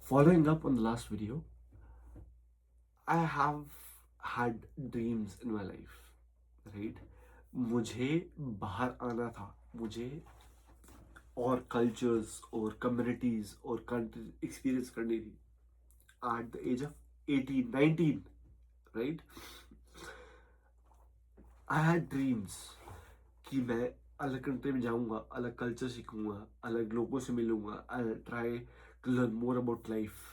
Following up on the last video, I have had dreams in my life, right? मुझे बाहर आना था, मुझे और कल्चर्स और कम्युनिटीज और कंट्रीज एक्सपीरियंस करनी थी at the age of 18, 19, right? I had dreams कि मैं अलग कंट्री में जाऊंगा, अलग कल्चर सीखूंगा, अलग लोगों से मिलूंगा. I'll try to learn more about life.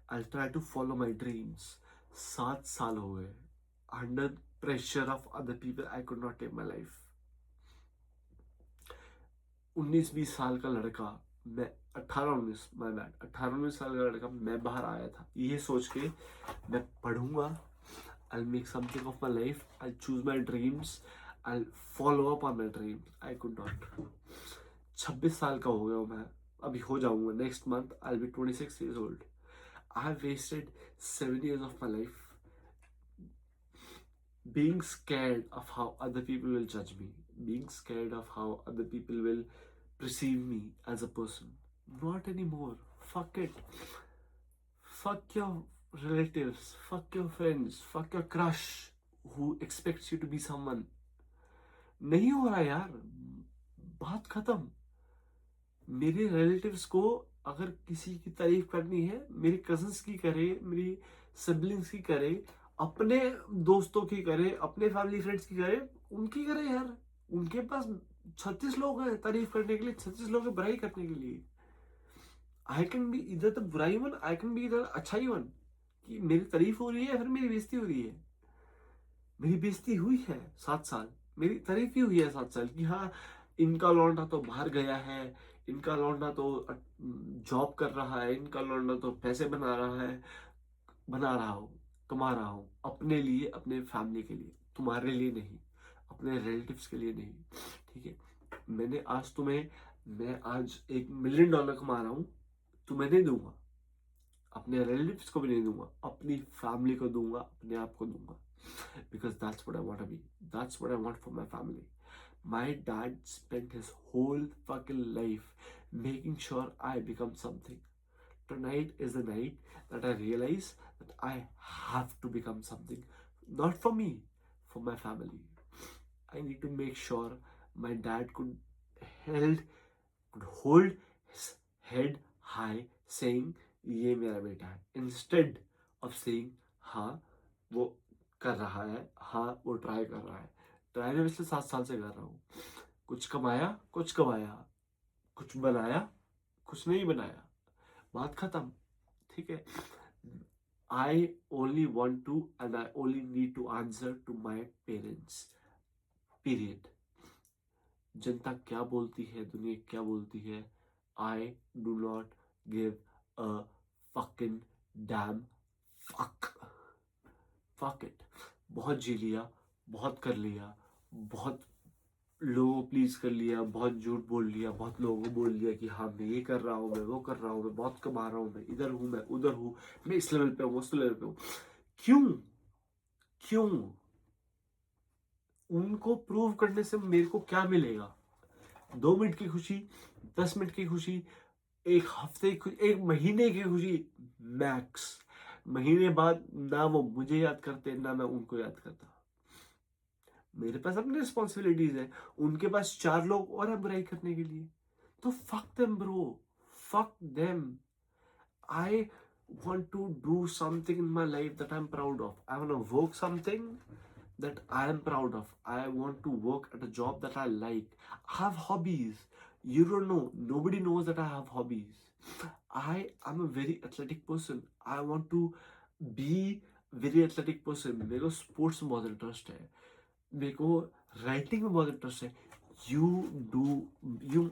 I'll try to follow my dreams. 7 साल हो गए. Under pressure of other people, I could not take my life. 19-20 साल का लड़का, मैं 18-19, माय बैड, 18-19 साल का लड़का मैं बाहर आया था ये सोच के मैं पढ़ूंगा. I'll make something of my life. I'll choose my dreams. I'll follow up on my dreams. I could not. 26 साल का हो गया हूँ मैं, अभी हो जाऊंगा next month. I'll be 26 years old. I have wasted 7 years of my life being scared of how other people will judge me, being scared of how other people will perceive me as a person. Not anymore. Fuck it. Fuck your relatives. Fuck your friends. Fuck your crush who expects you to be someone. नहीं हो रहा यार, बात खत्म. मेरे relatives को अगर किसी की तारीफ करनी है, मेरे कजन्स की करे, मेरी सिबलिंग्स की करे, अपने दोस्तों की करे, अपने फैमिली फ्रेंड्स की करे, उनकी करे यार. उनके पास 36 लोग हैं तारीफ करने के लिए, 36 लोग हैं बुराई करने के लिए. आई कैन बी इधर तो बुराई वन, आई कैन बी इधर अच्छाई वन. कि मेरी तारीफ हो रही है फिर मेरी बेइज्जती हो रही है. मेरी बेइज्जती हुई है 7 साल, मेरी तारीफ ही हुई है 7 साल कि हाँ इनका लौंडा तो बाहर गया है, इनका लौंडा तो जॉब कर रहा है, इनका लौंडा तो पैसे बना रहा है. बना रहा हूँ, कमा रहा हूँ अपने लिए, अपने फैमिली के लिए, तुम्हारे लिए नहीं, अपने रिलेटिव्स के लिए नहीं. ठीक है, मैंने आज तुम्हें, मैं आज $1 मिलियन कमा रहा हूँ, तुम्हें नहीं दूंगा, अपने रिलेटिव्स को भी नहीं दूंगा, अपनी फैमिली को दूंगा, अपने आप को दूंगा. Because that's what I want to be. That's what I want for my family. My dad spent his whole fucking life making sure I become something. Tonight is the night that I realize that I have to become something. Not for me, for my family. I need to make sure my dad held, could hold his head high saying ये मेरा बेटा है, instead of saying हाँ वो कर रहा है, हाँ वो ट्राई कर रहा है. ट्राई मैं पिछले 7 साल से कर रहा हूँ. कुछ कमाया, कुछ कमाया, कुछ बनाया, कुछ नहीं बनाया, बात खत्म. ठीक है. I only want to and I only need to answer to my parents. Period. जनता क्या बोलती है, दुनिया क्या बोलती है, I do not give a fucking damn fuck. Fuck it. बहुत जी लिया, बहुत कर लिया, बहुत लोगों को प्लीज कर लिया, बहुत झूठ बोल लिया, बहुत लोगों को बोल लिया कि हाँ मैं ये कर रहा हूँ, मैं वो कर रहा हूँ, मैं बहुत कमा रहा हूँ, मैं इधर हूँ, मैं उधर हूँ, मैं इस लेवल पे हूँ, उस लेवल पे हूँ. क्यों? क्यों? उनको प्रूव करने से मेरे को क्या मिलेगा? 2 मिनट की खुशी, 10 मिनट की खुशी, एक हफ्ते की खुशी, एक महीने की खुशी मैक्स. महीने बाद ना वो मुझे याद करते, ना मैं उनको याद करता. मेरे पास अपनी रिस्पॉन्सिबिलिटीज है, उनके पास 4 लोग और है बुराई करने के लिए. तो fuck them bro, fuck them. I want to do something in my life that I'm proud of. I want to work something that I am proud of. I want to work at a job that I like. I have hobbies. You don't know. Nobody knows that I have hobbies. I am a very athletic person. I want to be very athletic person. मेरे को sports में बहुत interest है, मेरे को writing में बहुत interest है. You do you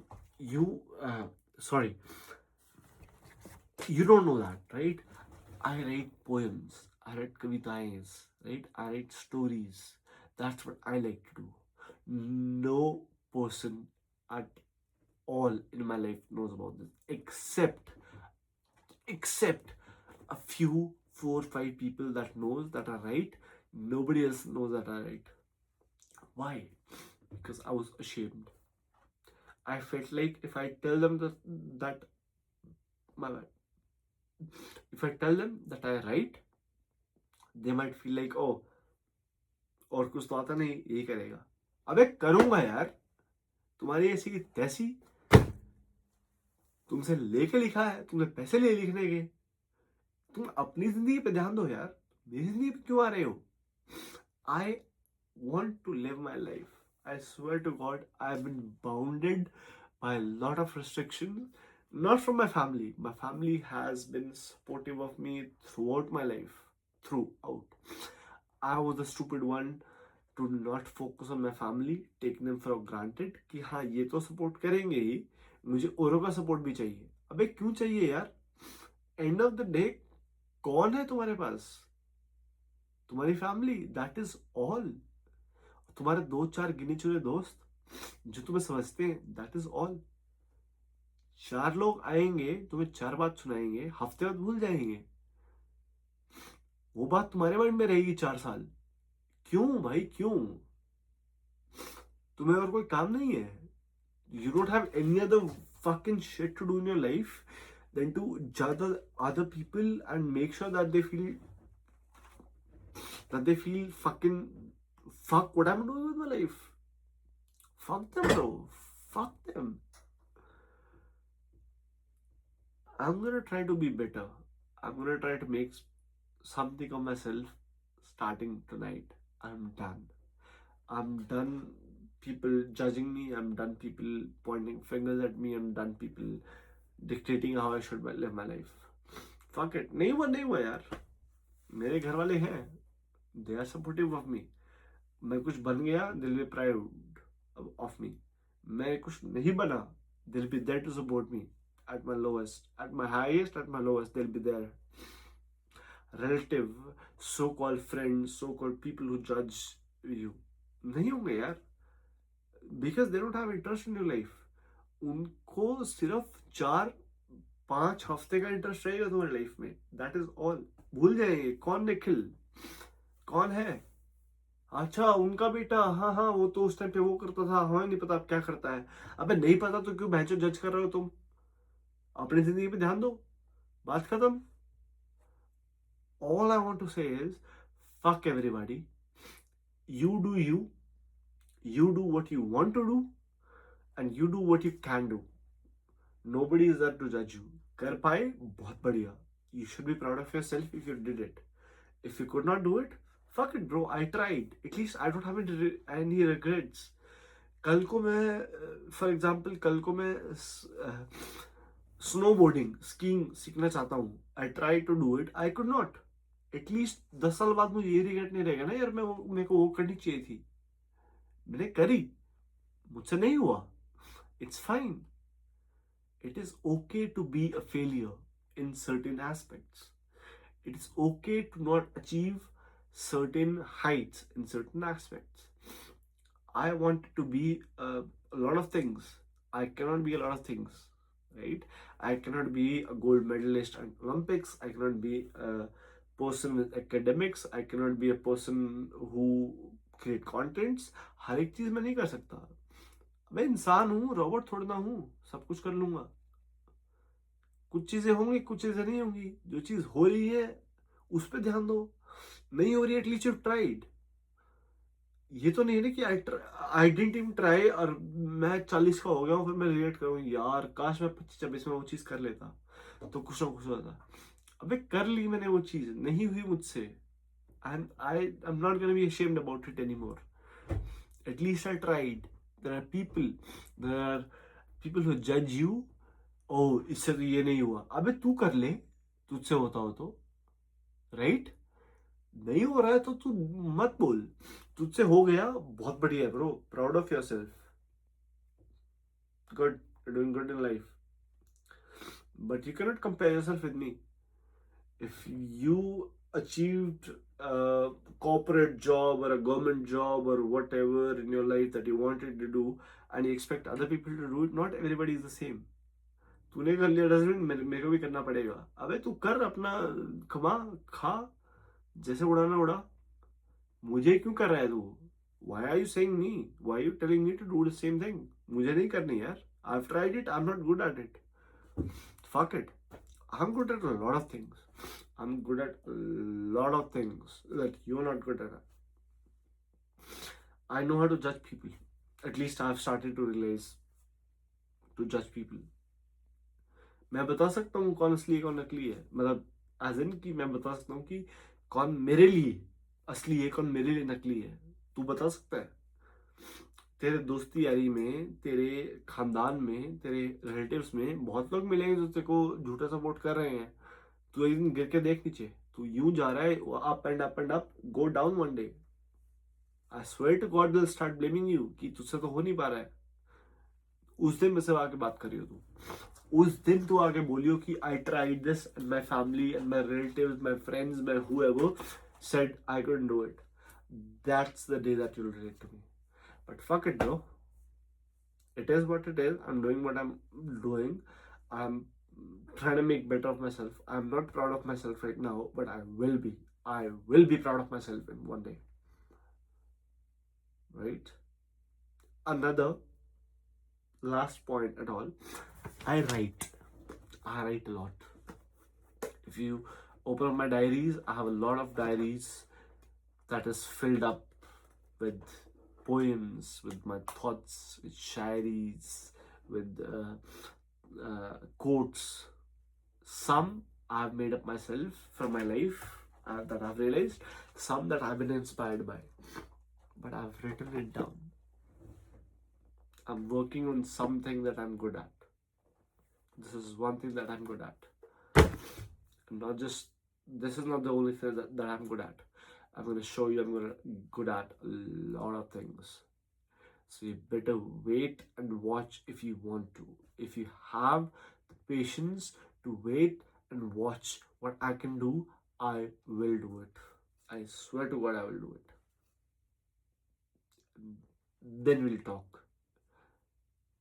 you sorry, you don't know that, right? I write poems, I write kavitaएं, right? I write stories. That's what I like to do. No person at all in my life knows about this except a few 4-5 people that knows that I write. Nobody else knows that I write. Why? Because I was ashamed. I felt like if I tell them that my bad, If I tell them that I write, they might feel like, oh, और कुछ तो आता नहीं, यही करेगा. अबे करूंगा यार, तुम्हारी ऐसी की तैसी, तुमसे लेके लिखा है, तुमने पैसे लिए लिखने के. तुम अपनी जिंदगी पे ध्यान दो यार, मेरी जिंदगी पे क्यों आ रहे हो? I want to live my life. I swear to God, I've been bounded by a lot of restrictions, not from my family. My family has been supportive of me throughout my life, throughout. I was the stupid one to not focus on my family, taking them for granted कि हाँ ये तो support करेंगे ही, मुझे औरों का support भी चाहिए. अबे क्यों चाहिए यार? एंड ऑफ द डे कौन है तुम्हारे पास? तुम्हारी फैमिली, दैट इज ऑल. तुम्हारे दो चार गिने चुने दोस्त जो तुम्हें समझते हैं, दैट इज ऑल. चार लोग आएंगे, तुम्हें चार बात सुनाएंगे, हफ्ते बाद भूल जाएंगे. वो बात तुम्हारे माइंड में रहेगी 4 साल. क्यों भाई, क्यों? तुम्हें और कोई काम नहीं है? You don't have any other fucking shit to do in your life than to judge other people and make sure that they feel fucking fuck what I'm doing with my life. Fuck them, bro. Fuck them. I'm gonna try to be better. I'm gonna try to make something of myself starting tonight. I'm done. I'm done people judging me. I'm done people pointing fingers at me. I'm done people dictating how I should live my life. Fuck it. नहीं हुआ यार. मेरे घर वाले हैं. They are supportive of me. मैं कुछ बन गया, they'll be proud of me. मैं कुछ नहीं बना, they'll be there to support me. At my lowest, at my highest, at my lowest, they'll be there. Relative, so-called friends, so-called people who judge you, नहीं होंगे यार, because they don't have interest in your life. उनको सिर्फ 4-5 हफ्ते का interest रहेगा तुम्हारी life में, दैट इज ऑल. भूल जाएंगे कौन निखिल, कौन है. अच्छा उनका बेटा, हाँ हाँ वो तो उस टाइम पे वो करता था, हमें नहीं पता अब क्या करता है. अबे नहीं पता तो क्यों बहचो जज कर रहे हो तुम? अपनी जिंदगी पे ध्यान दो, बात खत्म. All I want to say is, fuck everybody. You do you. You do what you want to do, and you do what you can do. Nobody is there to judge you. कर पाए बहुत बढ़िया. You should be proud of yourself if you did it. If you could not do it, fuck it, bro. I tried. At least I don't have any regrets. कल को मैं, for example, कल को मैं स्नोबोर्डिंग, स्कीइंग सीखना चाहता हूँ. I try to do it, I could not. At least 10 साल बाद मुझे ये रिग्रेट नहीं रहेगा ना यार, मेरे को वो करनी चाहिए थी, मैंने करी, मुझसे नहीं हुआ. It's fine. It is okay to be a failure in certain aspects. It is okay to not achieve certain heights in certain aspects. I want to be a lot of things. I cannot be a lot of things, right? I cannot be a gold medalist at Olympics. I cannot be a person with academics. I cannot be a person who create contents. हर एक चीज मैं नहीं कर सकता. मैं इंसान हूँ, robot थोड़ा ना हूँ, सब कुछ कर लूंगा. कुछ चीजें होंगी, कुछ चीजें नहीं होंगी. जो चीज हो रही है उस पर ध्यान दो, नहीं हो रही है एटलीस्ट यू ट्राइड. ये तो नहीं है ना कि आई डिडंट इवन ट्राई और मैं 40 का हो गया हूँ फिर मैं रिलेट करूँ यार काश मैं 25-26 में वो चीज कर लेता तो कुछ ना कुछ होता. अबे कर ली मैंने वो चीज, नहीं हुई मुझसे, and I am not gonna be ashamed about it anymore. At least I tried. There are people who जज यू. ओ इससे तो ये नहीं हुआ. अबे तू कर ले, तुझसे होता हो तो, राइट? नहीं हो रहा है तो तू मत बोल. तुझसे हो गया, बहुत बढ़िया है bro, proud of yourself, good, doing good in life. But you can not compare yourself with me. If you achieved a corporate job or a government job or whatever in your life that you wanted to do and you expect other people to do it, not everybody is the same. तूने कर लिया doesn't मेरे को भी करना पड़ेगा. अबे तू कर, अपना कमा, खा, जैसे उड़ाना उड़ा. मुझे क्यों कर रहा है तू? Why are you saying me? Why are you telling me to do the same thing? मुझे नहीं करनी यार. I've tried it. I'm not good at it. Fuck it. I'm good at a lot of things. I'm good at a lot of things that you're not good at. I know how to judge people. At least I've started to realize to judge people. मैं बता सकता हूँ कौन असली है कौन नकली है, मतलब एज इन कि मैं बता सकता हूँ कि कौन मेरे लिए असली है कौन मेरे लिए नकली है. तू बता सकता है? तेरे दोस्ती यारी में, तेरे खानदान में, तेरे रिलेटिव्स में बहुत लोग मिलेंगे जो तेरे को झूठा सपोर्ट कर रहे हैं. तू एक दिन गिर के देख नीचे, तू यूं जा रहा है up and up and up, go down one day. I swear to God will start blaming you कि तुझसे तो हो नहीं पा रहा है. उस दिन मुझसे आके बात करियो तू. उस दिन तू आगे बोलियो कि I tried this and my family and my relatives, my friends, my whoever said I couldn't do it. That's the day that you'll relate to me. But fuck it, bro. It is what it is. I'm doing what I'm doing. I'm trying to make better of myself. I'm not proud of myself right now, but I will be. I will be proud of myself in one day. Right? Another last point at all. I write. I write a lot. If you open up my diaries, I have a lot of diaries that is filled up with poems, with my thoughts, with shairis, with quotes. Some I've made up myself from my life that I've realized, some that I've been inspired by, but I've written it down. I'm working on something that I'm good at. This is one thing that I'm good at. Not just, this is not the only thing that I'm good at. I'm going to show you I'm good at a lot of things. So you better wait and watch if you want to. If you have the patience to wait and watch what I can do, I will do it. I swear to God, I will do it. Then we'll talk.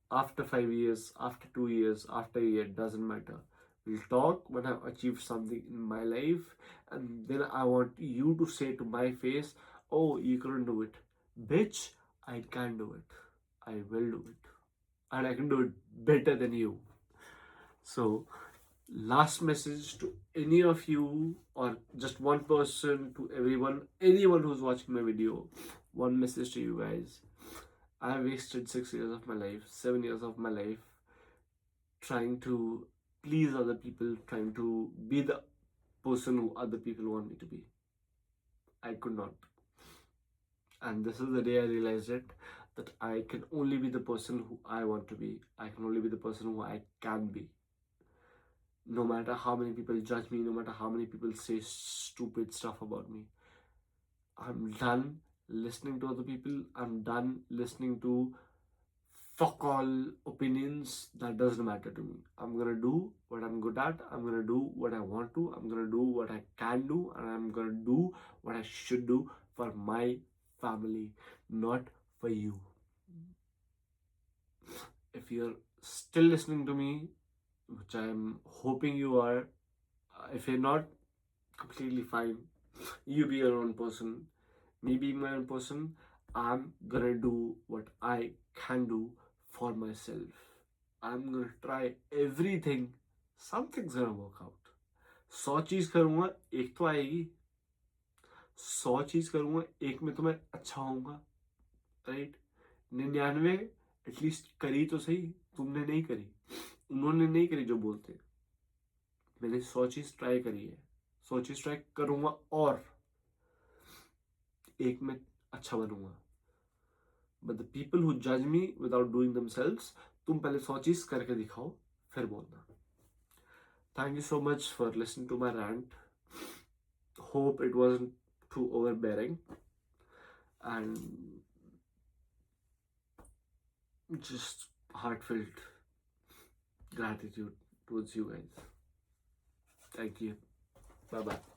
After 5 years, after 2 years, after a year, doesn't matter. We'll talk when I've achieved something in my life, and then I want you to say to my face, oh, you couldn't do it. Bitch, I can do it. I will do it. And I can do it better than you. So, last message to any of you, or just one person, to everyone, anyone who's watching my video, one message to you guys. I wasted 6 years of my life, 7 years of my life trying to please other people, trying to be the person who other people want me to be. I could not. And this is the day I realized it, that I can only be the person who I want to be. I can only be the person who I can be. No matter how many people judge me, no matter how many people say stupid stuff about me. I'm done listening to other people. I'm done listening to fuck all opinions. That doesn't matter to me. I'm gonna do what I'm good at. I'm gonna do what I want to. I'm gonna do what I can do, and I'm gonna do what I should do for my family, not for you. If you're still listening to me, which I'm hoping you are, if you're not, completely fine. You be your own person. Me being my own person, I'm gonna do what I can do for myself. I'm gonna try everything. Something's gonna work out. 100 चीज करूंगा, एक तो आएगी. 100 चीज करूंगा, एक में तो मैं अच्छा होऊंगा, राइट? 99 एटलीस्ट करी तो सही. तुमने नहीं करी, उन्होंने नहीं करी जो बोलते. मैंने 100 चीज ट्राई करी है, 100 चीज ट्राई करूंगा, और एक में अच्छा बनूंगा. But the people who judge me without doing themselves, तुम पहले 100 चीज करके दिखाओ, फिर बोलना. Thank you so much for listening to my rant. Hope it wasn't too overbearing, and just heartfelt gratitude towards you guys. Thank you. Bye bye.